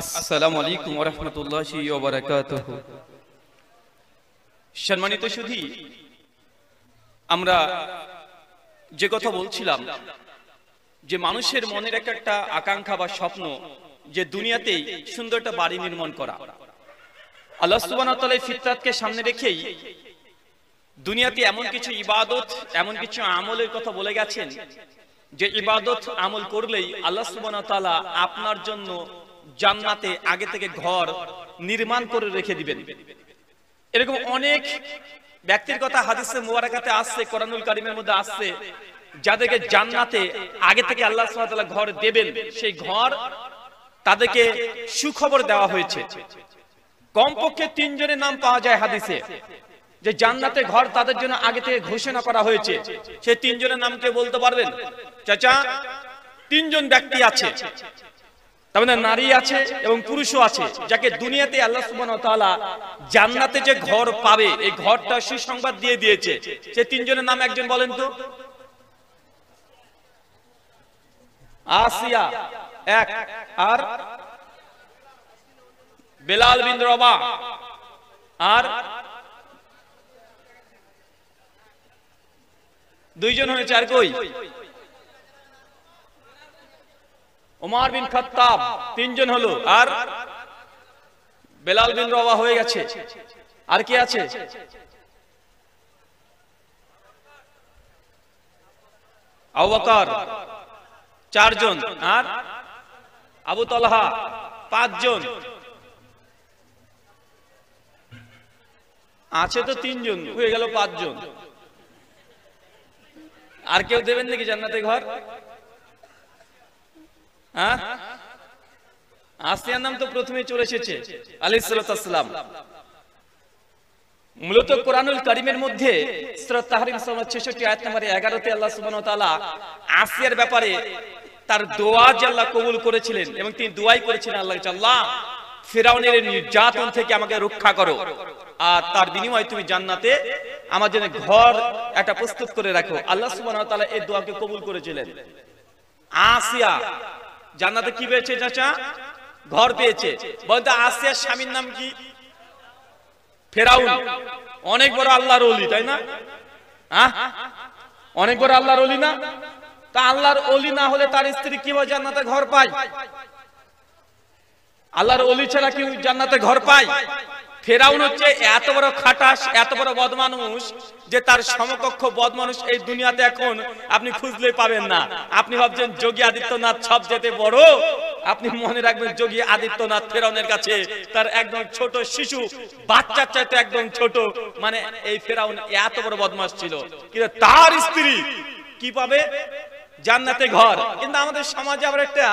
আসসালামু আলাইকুম ওয়া রাহমাতুল্লাহি ওয়া বারাকাতুহু। সম্মানিত সুধী, আমরা যে কথা বলছিলাম যে মানুষের মনের একটা আকাঙ্ক্ষা বা স্বপ্ন যে দুনিয়াতেই সুন্দর একটা বাড়ি নির্মাণ করা। আল্লাহ সুবহানাহু ওয়া তাআলা ফিতরাতকে সামনে রেখেই দুনিয়াতে এমন কিছু ইবাদত, এমন কিছু আমলের কথা বলে গেছেন যে ইবাদত আমল করলেই আল্লাহ সুবহানাহু ওয়া তাআলা আপনার জন্য জান্নাতে আগে থেকে ঘর নির্মাণ করে রেখে দিবেন। এরকম অনেক ব্যক্তির কথা হাদিসে মুবারাকাতে আসছে, কোরআনুল কারীমের মধ্যে আসছে, যাদেরকে জান্নাতে আগে থেকে আল্লাহ সুবহানাহু ওয়া তাআলা ঘর দেবেন, সেই ঘর তাদেরকে সুখবর দেওয়া হয়েছে। কমপক্ষে 3 জনের নাম পাওয়া যায় হাদিসে যে জান্নাতে ঘর তাদের জন্য আগে থেকে ঘোষণা করা হয়েছে। সেই 3 জনের নাম কে বলতে পারবেন? চাচা, 3 জন ব্যক্তি আছে, তার মানে নারী আছে এবং পুরুষও আছে, যাকে দুনিয়াতে আল্লাহ সুবহানাহু ওয়া তাআলা জান্নাতে যে ঘর পাবে এই ঘরটা সুসংবাদ দিয়ে দিয়েছে। সেই 3 জনের নাম একজন বলেন তো। আসিয়া এক, আর বেলাল বিন রবাহ, আর 2 জন হয়েছে, আর কই? ওমর বিন খাত্তাব, 3 জন হলো, আর বেলাল বিন রবাহ হয়ে গেছে। আর কি আছে? আবু বকর 4 জন, আর আবু তালহা 5 জন, আছে তো 3 জন, হয়ে গেল 5 জন। আর কেউ দেবেন নাকি জান্নাতে ঘর? হ্যাঁ, আসিয়ার নাম তো প্রথমেই চলে এসেছে আলাইহিস সালাতু ওয়াস সালাম। মূলত কোরআনুল কারীমের মধ্যে সূরা তাহরিম 66 আয়াত নম্বর 11 তে আল্লাহ সুবহানাহু ওয়া তাআলা আসিয়ার ব্যাপারে তার দোয়া যে আল্লাহ কবুল করেছিলেন এবং তিনি দোয়াই করেছিলেন আল্লাহ, আল্লাহ ফিরাউনের নির্যাতন থেকে আমাকে রক্ষা করো, আর তার বিনিময়ে তুমি জান্নাতে আমার জন্য ঘর একটা প্রস্তুত করে রাখো। আল্লাহ সুবহানাহু ওয়া তাআলা এই দোয়াকে কবুল করেছিলেন। আসিয়া জান্নাতে কি পেয়েছে চাচা? ঘর পেয়েছে। বলতে আসিয়ার স্বামীর নাম কি? ফেরাউন। অনেক বড় আল্লাহর ওলি, তাই না? অনেক বড় আল্লাহর ওলি না? তা আল্লাহর ওলি না হলে তার স্ত্রী কিভাবে জান্নাতে ঘর পায়? আল্লাহর ওলি ছাড়া কি জান্নাতে ঘর পায়? ফেরাউন হচ্ছে এত বড় খাটাস, এত বড় বদমানুষ যে তার সমকক্ষ বদমানুষ এই দুনিয়াতে এখন আপনি খুঁজলে পাবেন না। আপনি ভাবছেন যোগী আদিত্যনাথ সবচেয়ে বড়, আপনি মনে রাখবেন যোগী আদিত্যনাথ ফেরাউনের কাছে তার একদম ছোট শিশু বাচ্চার চাইতে একদম ছোট। মানে এই ফেরাউন এত বড় বদমাশ ছিল, কিন্তু তার স্ত্রী কি পাবে? জান্নাতে ঘর। কিন্তু আমাদের সমাজে আবার একটা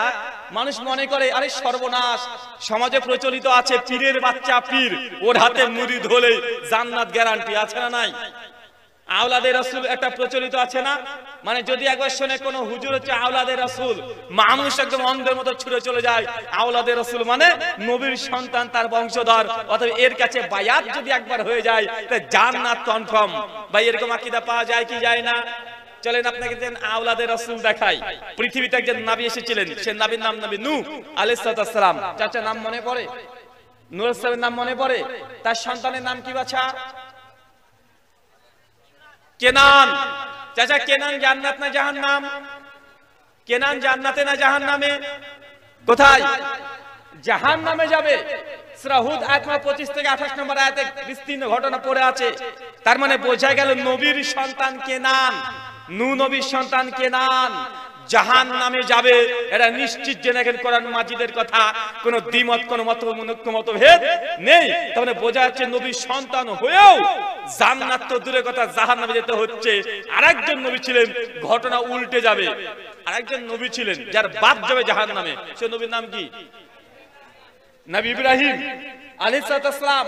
মানুষ মনে করে, আরে সর্বনাশ, সমাজে প্রচলিত আছে পীরের বাচ্চা পীর, ওর হাতে মুড়ি ধরে জান্নাত গ্যারান্টি, আছে না নাই? আওলাদে রাসূল একটা প্রচলিত আছে না? মানে যদি একবার শুনে কোন হুজুর হচ্ছে আওলাদে রাসূল, মানুষ একদম অন্ধের মতো ছুটে চলে যায়। আওলাদে রাসূল মানে নবীর সন্তান, তার বংশধর, অথবা এর কাছে বায়াত যদি একবার হয়ে যায় তাহলে জান্নাত কনফার্ম। ভাই এরকম আকীদা পাওয়া যায় কি যায় না? চলেন আপনাকে আওলাদে রাসূল দেখাই। পৃথিবীতে একজন নবী এসেছিলেন, সে নবীর নাম নবী নূহ আলাইহিস সালাম। চাচা নাম মনে পড়ে? নূহ আলাইহিস সালামের নাম মনে পড়ে? তার সন্তানের নাম কি বাছা? কেনান। চাচা কেনান জান্নাত না জাহান্নাম? কেনান জান্নাতে না জাহান্নামে? কোথায়? জাহান্নামে যাবে। সূরা হুদ আয়াত 25 থেকে 28 নম্বর আয়াতে বিস্তীর্ণ ঘটনা পড়ে আছে। তার মানে বোঝা গেল নবীর সন্তান কেনান, নূহ নবীর সন্তান কেনান জাহান্নামে যাবে, এটা নিশ্চিত জেনে গেলেন কোরআন মাজিদের কথা, কোনো দ্বিমত, কোনো মতভেদ নেই। তার মানে বোঝা যাচ্ছে নবীর সন্তান হয়েও জান্নাত তো দূরের কথা, জাহান্নামে যেতে হচ্ছে। আরেকজন নবী ছিলেন, ঘটনা উল্টে যাবে। আরেকজন নবী ছিলেন যার বাপ যাবে জাহান্নামে, সে নবীর নাম কি? নবী ইব্রাহিম আলাইহিস সালাম,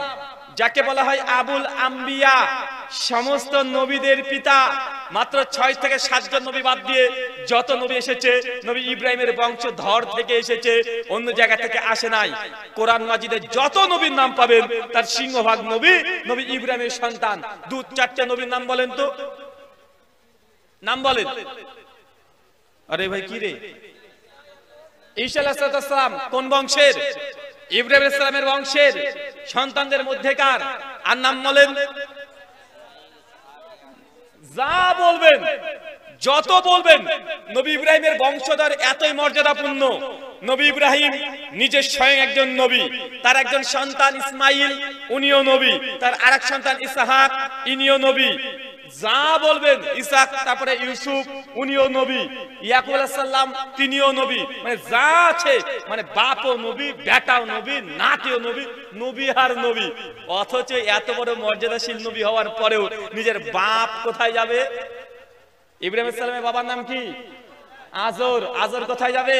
যাকে বলা হয় আবুল আম্বিয়া, সমস্ত নবীদের পিতা। মাত্র 6 থেকে 7 জন নবী বাদ দিয়ে যত নবী এসেছে নবী ইব্রাহিমের বংশধর থেকে এসেছে, অন্য জায়গা থেকে আসে নাই। কোরআন মাজিদে যত নবীর নাম পাবেন তার সিংহভাগ নবী নবী ইব্রাহিমের সন্তান। 2-4টা নবীর নাম বলেন তো, নাম বলেন। আরে ভাই কি রে? ঈসা আলাইহিস সালাম কোন বংশের? ইব্রাহিম আলাইহিস সালামের বংশের সন্তানদের মধ্যেকার আর নাম বলেন, যা বলবেন যত বলবেন, নবী ইব্রাহিমের বংশধর এতই মর্যাদাপূর্ণ। নবী ইব্রাহিম নিজে স্বয়ং একজন নবী, তার একজন সন্তান ইসমাইল উনিও নবী, তার আরেক সন্তান ইসহাক ইনিও নবী। যা বলবেন, ইসহাক তারপরে ইউসুফ উনিও নবী, ইয়াকুব আলাইহিস সালাম তিনিও নবী। মানে যা আছে, মানে বাপও নবী, বেটাও নবী, নাতিও নবী, নবী আর নবী। অথচ এত বড় মর্যাদাশীল নবী হওয়ার পরেও নিজের বাপ কোথায় যাবে? ইব্রাহিম আলাইহিস সালামের বাবার নাম কি? আজর। আজর কোথায় যাবে?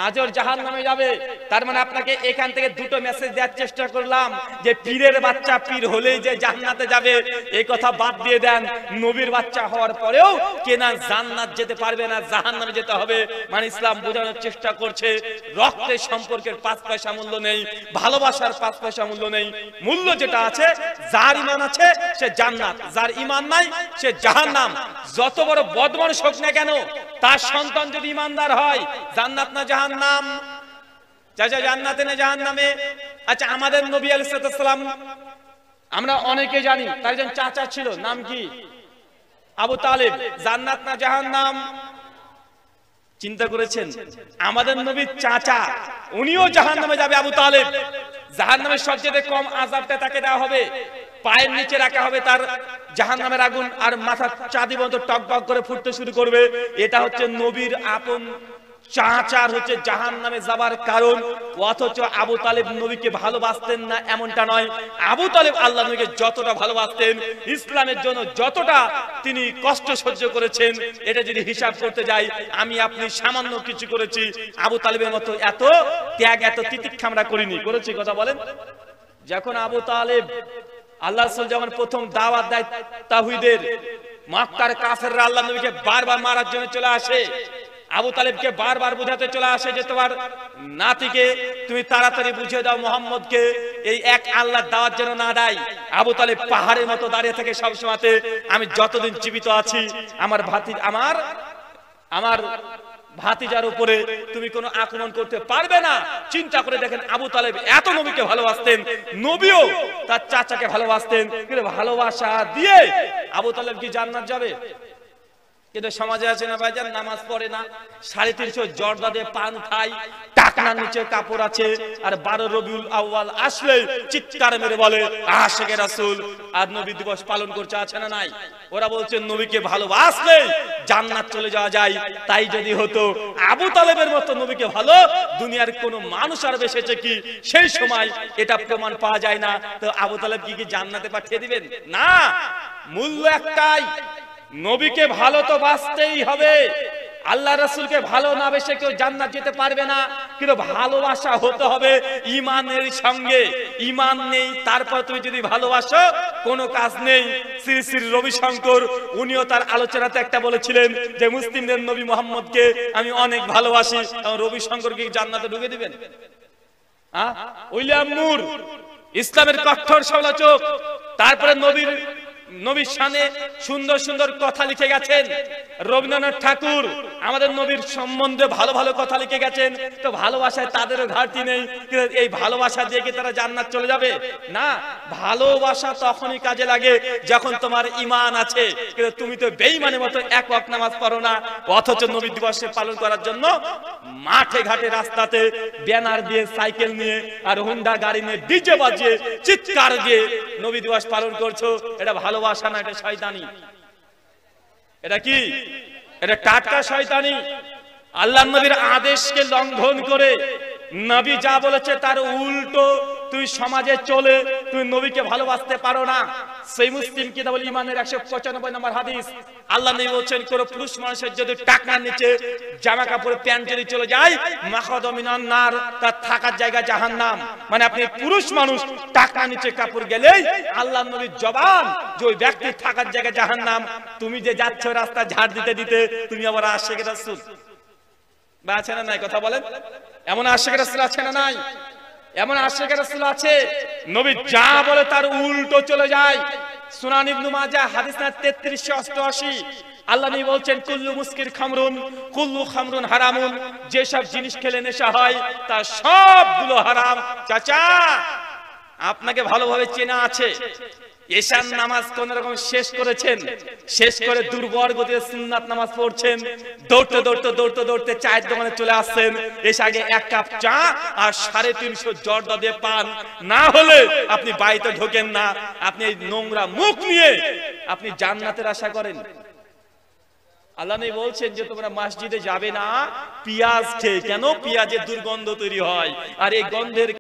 আজর জাহান্নামে যাবে। তার মানে আপনাকে এখান থেকে দুটো মেসেজ দেওয়ার চেষ্টা করলাম যে পীরের বাচ্চা পীর হলেই যে জান্নাতে যাবে এই কথা বাদ দিয়ে দেন। নবীর বাচ্চা হওয়ার পরেও কে না জান্নাত যেতে পারবে না, জাহান্নামে যেতে হবে। মানে ইসলাম বোঝানোর চেষ্টা করছে রক্তের সম্পর্কের 5 পয়সা মূল্য নেই, ভালোবাসার 5 পয়সা মূল্য নেই। মূল্য যেটা আছে, যার ঈমান আছে সে জান্নাত, যার ঈমান নাই সে জাহান্নাম। যত বড় বদমানুষ হোক না কেন, তার সন্তান যদি ঈমানদার হয়, জান্নাত না জাহান্নাম? চাচা জান্নাতে না জাহান্নামে? আচ্ছা, আমাদের নবী আলাইহিস সালাম আমরা অনেকে জানি, তার একজন চাচা ছিল, নাম কি? আবু তালেব। জান্নাত না জাহান্নাম? চিন্তা করেছেন? আমাদের নবীর চাচা উনিও জাহান্নামে যাবে, আবু তালেব। জাহান্নামের সবচেয়ে কম আযাবটা তাকে দেওয়া হবে, পায়ের নিচে রাখা হবে তার জাহান্নামের আগুন, আর মাথা চাঁদি মতো টকবক করে ফুটতে শুরু করবে। এটা হচ্ছে নবীর আপন চাচার হচ্ছে জাহান্নামে যাবার কারণ। অথচ আবু তালেব নবীকে ভালোবাসতেন না এমনটা নয়। আবু তালেব আল্লাহ নবীকে যতটা ভালোবাসতেন, ইসলামের জন্য যতটা তিনি কষ্ট সহ্য করেছেন, এটা যদি হিসাব করতে যাই, আমি আপনি সামান্য কিছু করেছি, আবু তালেবের মতো এত ত্যাগ এত তিতিক্ষা আমরা করিনি। করেছি? কথা বলেন। যখন আবু তালেব আল্লাহ রাসূল যখন প্রথম দাওয়াত দেয় তাওহীদের, মক্কার কাফেররা আল্লাহ নবীকে বারবার মারার জন্য চলে আসে, আবু তালেবকে বারবার বুঝাতে চলে আসে যে তোমার নাতিকে তুমি তাড়াতাড়ি বুঝিয়ে দাও মুহাম্মদকে এই এক আল্লাহর দাওয়াত যেন না দেয়। আবু তালেব পাহাড়ের মতো দাঁড়িয়ে থাকে সব সময়তে, আমি যতদিন জীবিত আছি আমার ভাতিজার উপরে তুমি কোনো আক্রমণ করতে পারবে না। চিন্তা করে দেখেন, আবু তালেব এত নবীকে ভালোবাসতেন, নবীও তার চাচাকে ভালোবাসতেন, কিন্তু ভালোবাসা দিয়ে আবু তালেব কি জান্নাত যাবে? কিন্তু সমাজে আছে না ভাইজান, নামাজ পড়ে না, 350 জর্দা দিয়ে পান খায়, টাকনার নিচে কাপড় আছে, আর 12 রবিউল আউয়াল আসলে চিৎকার মেরে বলে আশিকে রাসূল, আর নবী দিবস পালন করছে, আছে না নাই? ওরা বলছে নবীকে ভালোবাসলে জান্নাত চলে যাওয়া যায়। তাই যদি হতো আবু তালেবের মতো নবীকে ভালো দুনিয়ার কোন মানুষ আর বেঁচেছে কি সেই সময় এটা প্রমাণ পাওয়া যায় না, তো আবু তালেব কি জান্নাতে পাঠিয়ে দিবেন? না, মূল্য একটাই, নবীকে ভালো তো বাসতেই হবে। আল্লাহ রাসূলকে ভালো না বেসে কেউ জান্নাত যেতে পারবে না, কিন্তু ভালোবাসা হতে হবে ঈমানের সঙ্গে। ঈমান নেই তারপর তুমি যদি ভালোবাসো, কোনো কাজ নেই। শ্রী শ্রী রবিশঙ্কর উনিও তার আলোচনাতে একটা বলেছিলেন যে মুসলিমদের নবী মুহাম্মদকে আমি অনেক ভালোবাসি, রবিশঙ্করকে জান্নাতে ঢুকে দিবেন? উইলিয়াম মুর ইসলামের কঠোর সমালোচক, তারপরে নবীর শানে সুন্দর সুন্দর কথা লিখে গেছেন। রবীন্দ্রনাথ ঠাকুর আমাদের নবীর সম্বন্ধে ভালো ভালো কথা লিখে গেছেন। তো ভালোবাসায় তাদেরও ঘাটতি নেই, এই ভালোবাসা দিয়ে কি তারা জান্নাত চলে যাবে? না, ভালোবাসা তখনই কাজে লাগে যখন তোমার ঈমান আছে। কিন্তু তুমি তো বেঈমানের মতো এক ওয়াক্ত নামাজ পড়ো না, অথচ নবী দিবসে পালন করার জন্য মাঠে ঘাটে রাস্তাতে ব্যানার দিয়ে, সাইকেল নিয়ে আর হুন্ডা গাড়ি নিয়ে ডিজে বাজিয়ে চিৎকার দিয়ে নবী দিবস পালন করছো। এটা ভালোবাসা না, এটা শয়তানি। এটা কি? এটা টাটকা শয়তানি। আল্লাহর নবীর আদেশকে লঙ্ঘন করে নবী যা বলেছে তার উল্টো তুই সমাজে চলে তুই নবীকে ভালোবাসতে পারো না। সেই মুসলিম কিতাবুল ঈমানের 195 নম্বর হাদিস, আল্লাহ নবী বলেছেন কোন পুরুষ মানুষের যদি টাকনার নিচে জামা কাপড় প্যান্ট যদি চলে যায়, মাখাদু মিনান নার, তার থাকার জায়গা জাহান্নাম। মানে আপনি পুরুষ মানুষ টাকনার নিচে কাপড় গেলেই আল্লাহ নবীর জবান যে ওই ব্যক্তির থাকার জায়গা জাহান্নাম। তুমি যে যাচ্ছ রাস্তা ঝাড় দিতে দিতে, তুমি আবার আশিকে রাসূল বা আছে না নাই? কথা বলেন। এমন আশিকে রাসূল আছে না নাই? এমন আশিকে রাসূল আছে, নবী যা বলে তার উল্টো চলে যায়। সুনান ইবনে মাজাহ হাদিস নাম্বার 3388 আল্লাহ নবী বলছেন কুল্লু মুস্কির খামরুন কুল্লু খামরুন হারামুন, যে সব জিনিস খেলে নেশা হয় তা সবগুলো হারাম। চাচা আপনাকে ভালোভাবে চেনা আছে, এশার নামাজ কোন রকম শেষ করেছেন, শেষ করে দুর্বল গতিতে সুন্নাত নামাজ পড়ছেন, দৌড়তে দৌড়তে দৌড়তে দৌড়তে চায়ের দোকানে চলে আসছেন, এসে আগে এক কাপ চা আর 350 জর্দা দিয়ে পান না হলে আপনি বাড়িতে ঢোকেন না। আপনি এই নোংরা মুখ নিয়ে আপনি জান্নাতের আশা করেন? আল্লাহ নবী বলছেন যে তোমরা মসজিদে যাবে না পেঁয়াজ খেয়ে। কেন? পেঁয়াজের দুর্গন্ধ তৈরি হয়, আর এই গন্ধের